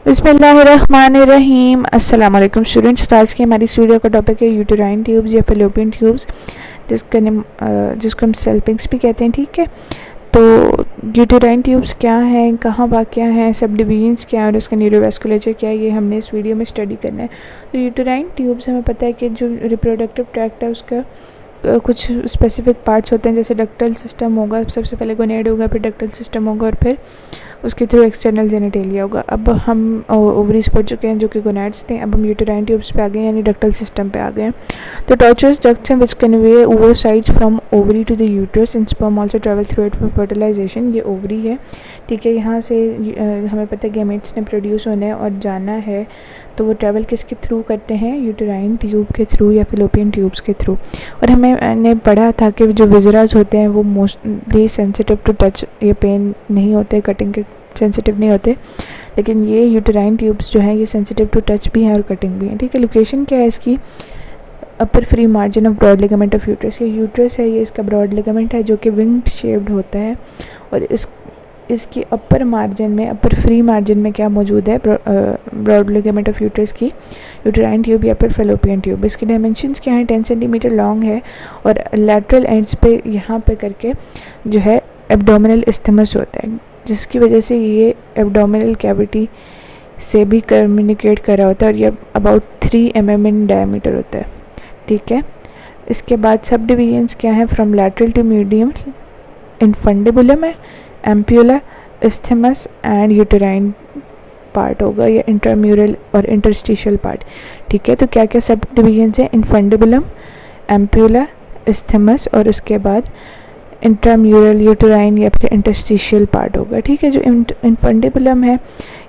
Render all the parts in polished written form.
बिस्मिल्लाहिर्रहमानिर्रहीम। अस्सलाम वालेकुम स्टूडेंट्स। आज की हमारी इस वीडियो का टॉपिक है यूटेराइन ट्यूब्स या फैलोपियन ट्यूब्स, जिसको हम सेल्पिंग्स भी कहते हैं। ठीक है, तो यूटेराइन ट्यूब्स क्या हैं, कहाँ वाक़या हैं, सब डिवीजन्स क्या है और उसका न्यूरोवास्कुलेचर क्या है, ये हमने इस वीडियो में स्टडी करना है। तो यूटेराइन ट्यूब्स हमें पता है कि जो रिप्रोडक्टिव ट्रैक्ट है उसका कुछ स्पेसिफिक पार्ट्स होते हैं, जैसे डक्टल सिस्टम होगा, सबसे पहले गोनेड होगा, फिर डक्टल सिस्टम होगा और फिर उसके थ्रू एक्सटर्नल जेनिटेलिया होगा। अब हम ओवरीज पढ़ चुके हैं जो कि गोनेड्स थे, अब हम यूटेराइन ट्यूब्स पे आ गए यानी डक्टल सिस्टम पे आ गए हैं। तो टॉर्चुअस डक्ट्स हैं which convey oocytes from ovary to the uterus and sperm also travel through it for fertilisation. ये ओवरी है, ठीक है, यहाँ से हमें पता है गैमेट्स ने प्रोड्यूस होना है और जाना है, तो वो ट्रैवल किसके थ्रू करते हैं, यूटेराइन ट्यूब के थ्रू या फिलोपियन ट्यूब्स के थ्रू। और हमने पढ़ा था कि जो विजराज होते हैं वो मोस्टली सेंसिटिव टू टच, ये पेन नहीं होते, कटिंग के सेंसिटिव नहीं होते, लेकिन ये यूटेराइन ट्यूब्स जो हैं ये सेंसिटिव टू टच भी हैं और कटिंग भी हैं। ठीक है, लोकेशन क्या है इसकी, upper free margin of broad ligament of uterus. ये यूट्रस है, ये इसका ब्रॉड लिगामेंट है जो कि विंग शेप्ड होता है, और इसकी अपर मार्जिन में, अपर फ्री मार्जिन में क्या मौजूद है, ब्रॉड लिगामेंट ऑफ यूट्रस की यूटेराइन ट्यूब या फिर फैलोपियन ट्यूब। इसके डायमेंशंस क्या हैं, 10 सेंटीमीटर लॉन्ग है और लैटरल एंड्स पे यहाँ पे करके जो है एब्डोमिनल इस्थमस होता है, जिसकी वजह से ये एब्डोमिनल कैविटी से भी कम्युनिकेट कर रहा होता है और ये अबाउट 3 mm इन डायमीटर होता है। ठीक है, इसके बाद सब डिवीजन्स क्या है, from lateral to medium infundibulum है, ampulla, isthmus and uterine part होगा, या इंट्राम्यूरल और इंटरस्टिशियल पार्ट। ठीक है, तो क्या क्या सब डिवीजन्स हैं, इनफंडिबुलम, एम्प्यूला, इस्थमस और उसके बाद इंट्राम्यूरल, यूटेराइन या फिर इंटरस्टिशियल पार्ट होगा। ठीक है, जो इनफंडिबुलम है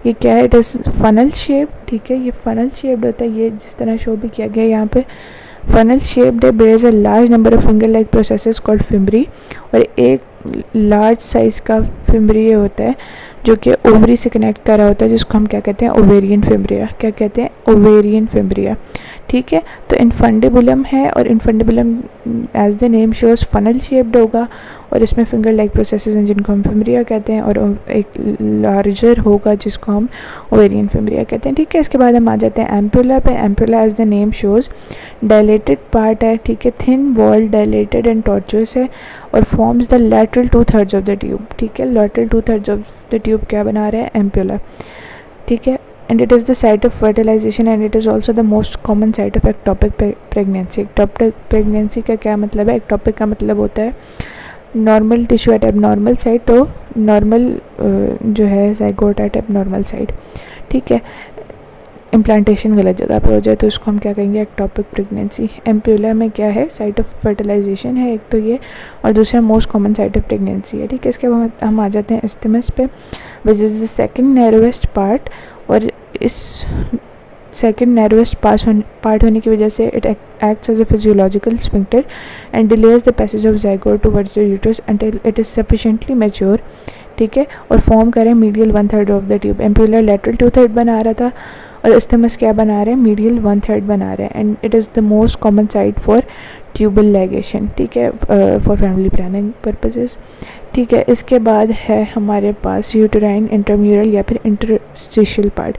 ये क्या है, इट इज़ फनल शेप। ठीक है, ये फनल शेप्ड होता है, ये जिस तरह शो भी किया गया यहाँ पे फनल शेप्ड है, bears a large number of finger like processes called fimbriae, और एक लार्ज साइज़ का फिम्बरी होता है जो कि ओवरी से कनेक्ट कर रहा होता है, जिसको हम क्या कहते हैं, ओवेरियन फिम्ब्रिया। क्या कहते हैं, ओवेरियन फिम्ब्रिया। ठीक है, तो इनफंडिबुलम है और infundibulum as the name shows funnel shaped होगा और इसमें फिंगर लाइक प्रोसेसेस हैं जिनको हम फिम्ब्रिया कहते हैं, और एक लार्जर होगा जिसको हम ओवेरियन फिम्ब्रिया कहते हैं। ठीक है, इसके बाद हम आ जाते हैं एम्प्यूला पे। Ampulla as the name shows dilated part है, ठीक है, thin wall dilated and tortuous है और forms the lateral 2/3 of the tube. ठीक है, लैटरल 2/3 ऑफ द ट्यूब क्या बना रहा है, एम्प्यूला। ठीक है, and it is the site of fertilization and it is also the most common site of ectopic pregnancy। ectopic pregnancy का क्या मतलब है, ectopic का मतलब होता है normal tissue at abnormal side, तो नॉर्मल जो है जाइगोट एट एबनॉर्मल साइड। ठीक है, इम्प्लांटेशन गलत जगह पे हो जाए तो उसको हम क्या कहेंगे, एक्टोपिक प्रेगनेंसी। एम्प्यूला में क्या है, साइट ऑफ फर्टिलाइजेशन है एक तो ये, और दूसरा most common site of pregnancy है। ठीक है, इसके बाद हम आ जाते हैं इस्थमस पे, which is the second narrowest part, और इस सेकंड नैरोएस्ट पार्ट होने की वजह से it acts as a physiological sphincter and delays the passage of zygote towards the uterus until it is sufficiently mature. ठीक है, और फॉर्म करें medial 1/3 of the tube. Ampullary lateral 2/3 बना रहा था और इस्थमस क्या बना रहे हैं, मीडियल 1/3 बना रहे हैं, and it is the most common site for tubal ligation. ठीक है, फॉर फैमिली प्लानिंग पर्पसेस। ठीक है, इसके बाद है हमारे पास यूटेराइन इंटरम्यूरल या फिर इंटरस्टिशियल पार्ट।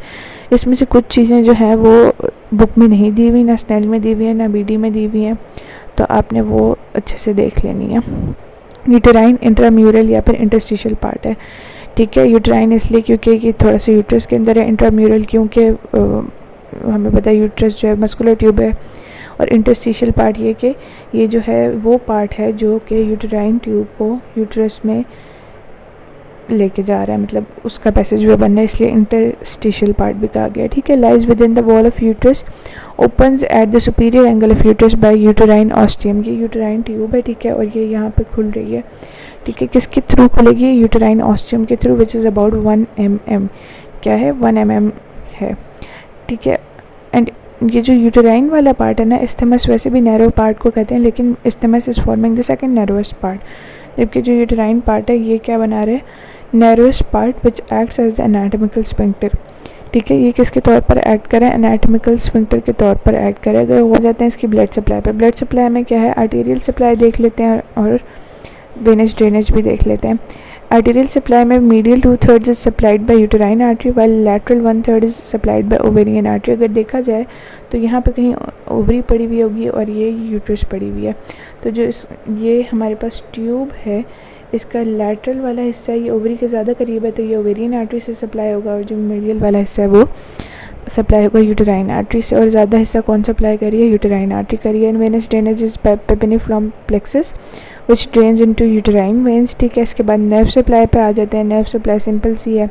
इसमें से कुछ चीज़ें जो हैं वो बुक में नहीं दी हुई, ना स्नेल में दी हुई है, ना बीडी में दी हुई हैं, तो आपने वो अच्छे से देख लेनी है। यूटेराइन इंट्राम्यूरल या फिर इंटरस्टिशियल पार्ट है। ठीक है, यूटेराइन इसलिए क्योंकि ये थोड़ा सा यूट्रस के अंदर है, इंट्राम्यूरल क्योंकि हमें पता है यूट्रस जो है मस्कुलर ट्यूब है, और इंटरस्टिशियल पार्ट ये कि ये जो है वो पार्ट है जो कि यूटेराइन ट्यूब को यूट्रस में लेके जा रहा है, मतलब उसका पैसेज वे बनना है, इसलिए इंटरस्टिशियल पार्ट भी कहा गया। ठीक है, lies within the wall of uterus, opens at the superior angle of uterus by uterine ostium. ये यूटेराइन ट्यूब है, ठीक है, और ये यहाँ पे खुल रही है। ठीक है, किसके थ्रू खुलेगी, यूटेराइन ऑस्टियम के through, which is about 1 mm। क्या है, 1 mm है। ठीक है, एंड ये जो यूटेराइन वाला पार्ट है ना, इस्थमस वैसे भी नैरो पार्ट को कहते हैं, लेकिन isthmus is forming the second narrowest part, जबकि जो यूटेराइन पार्ट है ये क्या बना रहे हैं, narrowest part which acts as the anatomical sphincter. ठीक है, ये किसके तौर पर एक्ट करे, एनाटॉमिकल स्फिंक्टर के तौर पर एक्ट करेगा। हो जाते हैं इसकी ब्लड सप्लाई पे। ब्लड सप्लाई में क्या है, आर्टेरियल सप्लाई देख लेते हैं और वेनस ड्रेनेज भी देख लेते हैं। Arterial supply में medial 2/3 is supplied by uterine artery while lateral 1/3 is supplied by ovarian artery. अगर देखा जाए तो यहाँ पे कहीं ओवरी पड़ी हुई होगी और ये यूट्रस पड़ी हुई है, तो जो ये हमारे पास ट्यूब है इसका लैटरल वाला हिस्सा ये ओवरी के ज़्यादा करीब है, तो ये ओवेरियन आर्टरी से सप्लाई होगा, और जो मीडियल वाला हिस्सा है वो सप्लाई होगा यूटेराइन आर्टरी से। और ज़्यादा हिस्सा कौन सप्लाई करी है? यूटेराइन आर्टरी करी है। Venous drainage is pampiniform plexus which drains into uterine veins. ठीक है, इसके बाद नर्व सप्लाई पे आ जाते हैं। नर्व सप्लाई सिंपल सी है,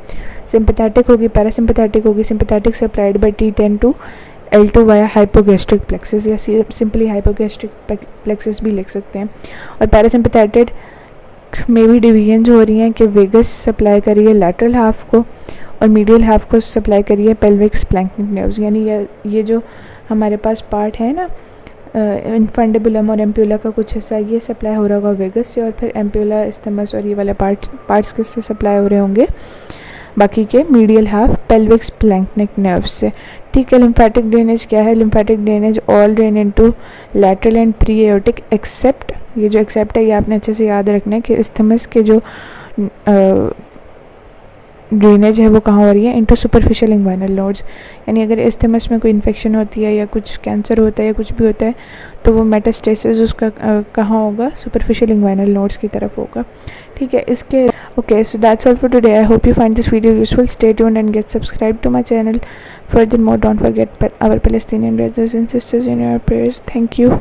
सिंपैथेटिक होगी, पैरासिम्पैथेटिक होगी। Sympathetic supplied by T10 to L2 via hypogastric plexus, या सिंपली हाइपोगैस्ट्रिक प्लेक्सस भी लिख सकते हैं। और पैरासिम्पैथेटिक में भी डिवीजन हो रही हैं कि वेगस सप्लाई करिए लैटरल हाफ को और मीडियल हाफ को सप्लाई करिए पेल्विक स्प्लैंक्निक नर्व्स। यानी ये जो हमारे पास पार्ट है ना, इन्फंडिबुलम और एम्प्यूला का कुछ हिस्सा, ये सप्लाई हो रहा होगा वेगस से, और फिर एम्प्यूला, इस्थमस और ये वाले पार्ट्स किससे सप्लाई हो रहे होंगे? बाकी के medial half pelvic splanchnic nerves से। ठीक है, लिम्फेटिक ड्रेनेज क्या है? Lymphatic drainage all drain into lateral and pre aortic except, ये जो एक्सेप्ट है ये आपने अच्छे से याद रखना है कि इस्थमस के जो ड्रेनेज है वो कहाँ हो रही है? Into superficial inguinal nodes. यानी अगर इस्थमस में कोई इन्फेक्शन होती है या कुछ कैंसर होता है या कुछ भी होता है तो वो मेटास्टेसिस उसका कहाँ होगा? सुपरफिशियल इंग्वाइनल नोड्स की तरफ होगा। ठीक है, इसके okay, so that's all for today. I hope you find this video useful. Stay tuned and get subscribed to my channel. Furthermore, don't forget our Palestinian brothers and sisters in your prayers. Thank you.